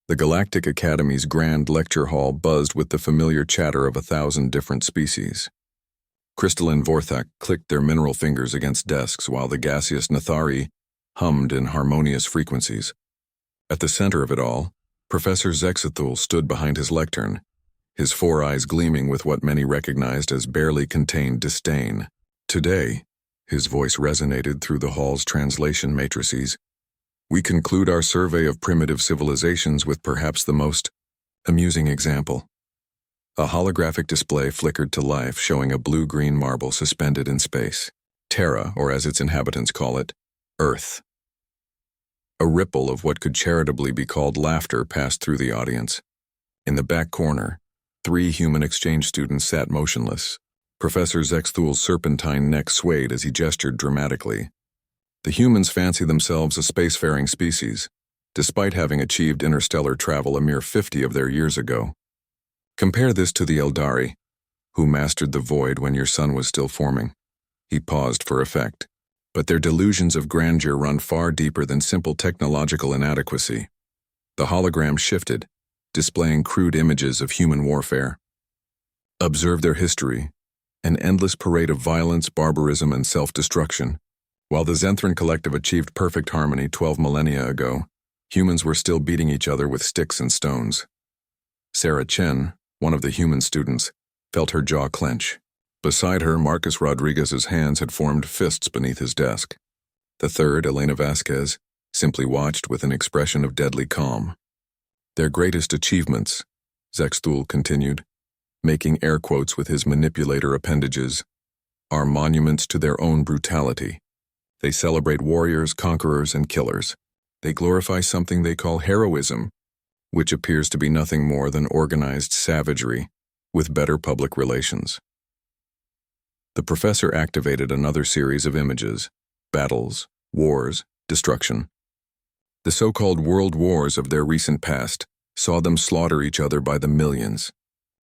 The Galactic Academy's grand lecture hall buzzed with the familiar chatter of 1,000 different species. Crystalline Vorthak clicked their mineral fingers against desks while the gaseous Nathari hummed in harmonious frequencies. At the center of it all, Professor Zexathul stood behind his lectern, his four eyes gleaming with what many recognized as barely contained disdain. Today, his voice resonated through the hall's translation matrices. We conclude our survey of primitive civilizations with perhaps the most amusing example. A holographic display flickered to life, showing a blue-green marble suspended in space. Terra, or as its inhabitants call it, Earth. A ripple of what could charitably be called laughter passed through the audience. In the back corner, 3 human exchange students sat motionless. Professor Zexthul's serpentine neck swayed as he gestured dramatically. The humans fancy themselves a spacefaring species, despite having achieved interstellar travel a mere 50 of their years ago. Compare this to the Eldari, who mastered the void when your sun was still forming. He paused for effect. But their delusions of grandeur run far deeper than simple technological inadequacy. The hologram shifted, displaying crude images of human warfare. Observe their history, an endless parade of violence, barbarism, and self-destruction. While the Zenthran collective achieved perfect harmony 12 millennia ago, humans were still beating each other with sticks and stones. Sarah Chen, one of the human students, felt her jaw clench. Beside her, Marcus Rodriguez's hands had formed fists beneath his desk. The third, Elena Vasquez, simply watched with an expression of deadly calm. Their greatest achievements, Zexthul continued, making air quotes with his manipulator appendages, are monuments to their own brutality. They celebrate warriors, conquerors, and killers. They glorify something they call heroism, which appears to be nothing more than organized savagery with better public relations. The professor activated another series of images: battles, wars, destruction. The so-called world wars of their recent past saw them slaughter each other by the millions.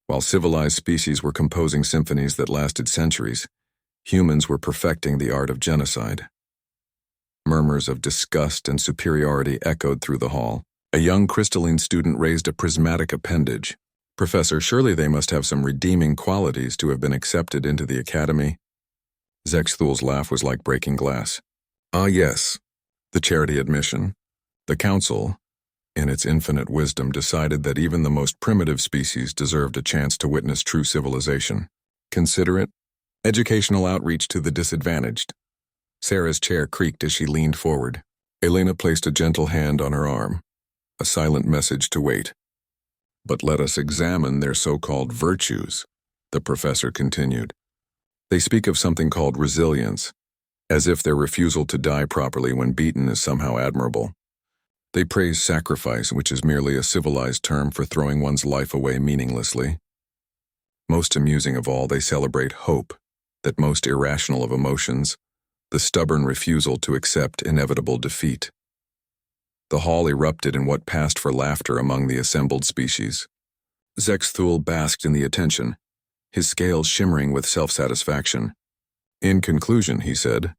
While civilized species were composing symphonies that lasted centuries, humans were perfecting the art of genocide. Murmurs of disgust and superiority echoed through the hall. A young crystalline student raised a prismatic appendage. Professor, surely they must have some redeeming qualities to have been accepted into the academy. Zexthul's laugh was like breaking glass. Ah yes, the charity admission. The council, in its infinite wisdom, decided that even the most primitive species deserved a chance to witness true civilization. Consider it educational outreach to the disadvantaged. Sarah's chair creaked as she leaned forward. Elena placed a gentle hand on her arm, a silent message to wait. But let us examine their so-called virtues, the professor continued. They speak of something called resilience, as if their refusal to die properly when beaten is somehow admirable. They praise sacrifice, which is merely a civilized term for throwing one's life away meaninglessly. Most amusing of all, they celebrate hope, that most irrational of emotions, the stubborn refusal to accept inevitable defeat. The hall erupted in what passed for laughter among the assembled species. Zexthul basked in the attention, his scales shimmering with self-satisfaction. In conclusion, he said,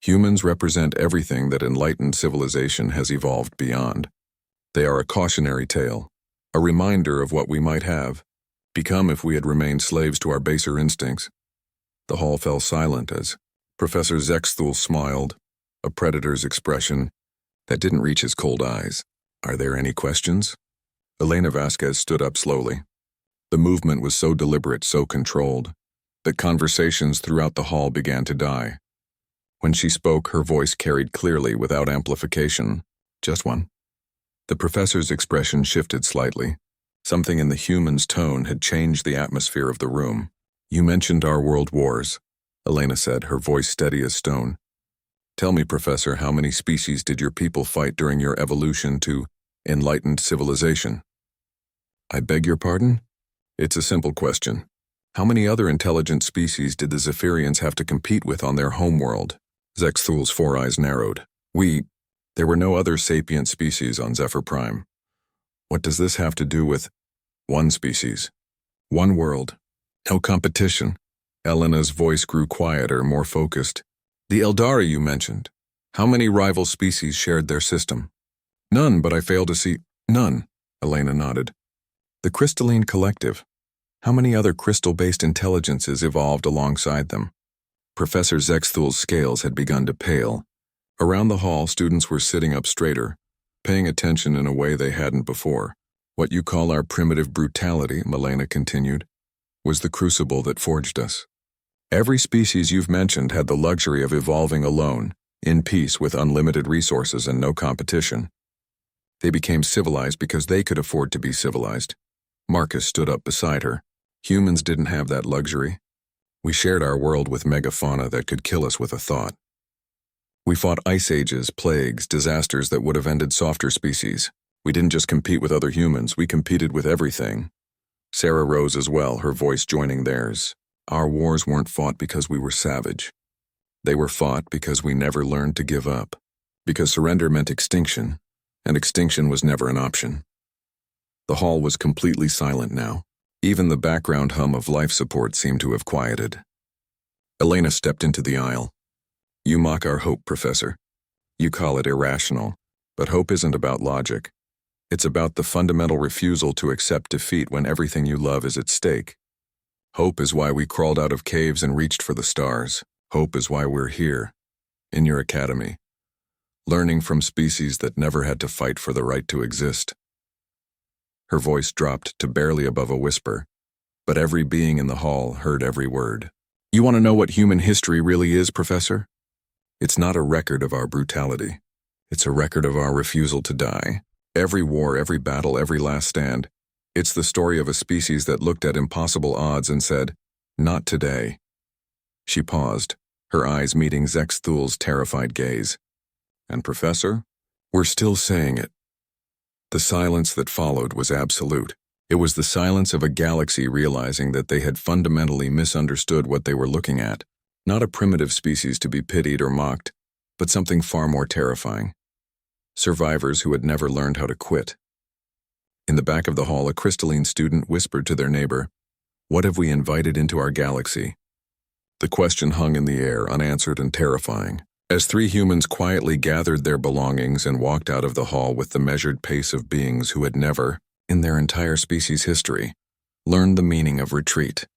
humans represent everything that enlightened civilization has evolved beyond. They are a cautionary tale, a reminder of what we might have become if we had remained slaves to our baser instincts. The hall fell silent as Professor Zexthul smiled, a predator's expression that didn't reach his cold eyes. Are there any questions? Elena Vasquez stood up slowly. The movement was so deliberate, so controlled, that conversations throughout the hall began to die. When she spoke, her voice carried clearly without amplification. Just one. The professor's expression shifted slightly. Something in the human's tone had changed the atmosphere of the room. You mentioned our world wars, Elena said, her voice steady as stone. Tell me, Professor, how many species did your people fight during your evolution to enlightened civilization? I beg your pardon? It's a simple question. How many other intelligent species did the Zephyrians have to compete with on their homeworld? Zexthul's four eyes narrowed. There were no other sapient species on Zephyr Prime. What does this have to do with one species? One world. No competition. Elena's voice grew quieter, more focused. The Eldari you mentioned. How many rival species shared their system? None, but I fail to see. None, Elena nodded. The crystalline collective. How many other crystal-based intelligences evolved alongside them? Professor Zexthul's scales had begun to pale. Around the hall, students were sitting up straighter, paying attention in a way they hadn't before. What you call our primitive brutality, Milena continued, was the crucible that forged us. Every species you've mentioned had the luxury of evolving alone, in peace with unlimited resources and no competition. They became civilized because they could afford to be civilized. Marcus stood up beside her. Humans didn't have that luxury. We shared our world with megafauna that could kill us with a thought. We fought ice ages, plagues, disasters that would have ended softer species. We didn't just compete with other humans, we competed with everything. Sarah rose as well, her voice joining theirs. Our wars weren't fought because we were savage. They were fought because we never learned to give up. Because surrender meant extinction, and extinction was never an option. The hall was completely silent now. Even the background hum of life support seemed to have quieted. Elena stepped into the aisle. You mock our hope, Professor. You call it irrational, but hope isn't about logic. It's about the fundamental refusal to accept defeat when everything you love is at stake. Hope is why we crawled out of caves and reached for the stars. Hope is why we're here, in your academy, learning from species that never had to fight for the right to exist. Her voice dropped to barely above a whisper, but every being in the hall heard every word. You want to know what human history really is, Professor? It's not a record of our brutality. It's a record of our refusal to die. Every war, every battle, every last stand. It's the story of a species that looked at impossible odds and said, not today. She paused, her eyes meeting Zexthul's terrified gaze. And Professor, we're still saying it. The silence that followed was absolute. It was the silence of a galaxy realizing that they had fundamentally misunderstood what they were looking at. Not a primitive species to be pitied or mocked, but something far more terrifying. Survivors who had never learned how to quit. In the back of the hall, a crystalline student whispered to their neighbor, "What have we invited into our galaxy?" The question hung in the air, unanswered and terrifying. As three humans quietly gathered their belongings and walked out of the hall with the measured pace of beings who had never, in their entire species history, learned the meaning of retreat.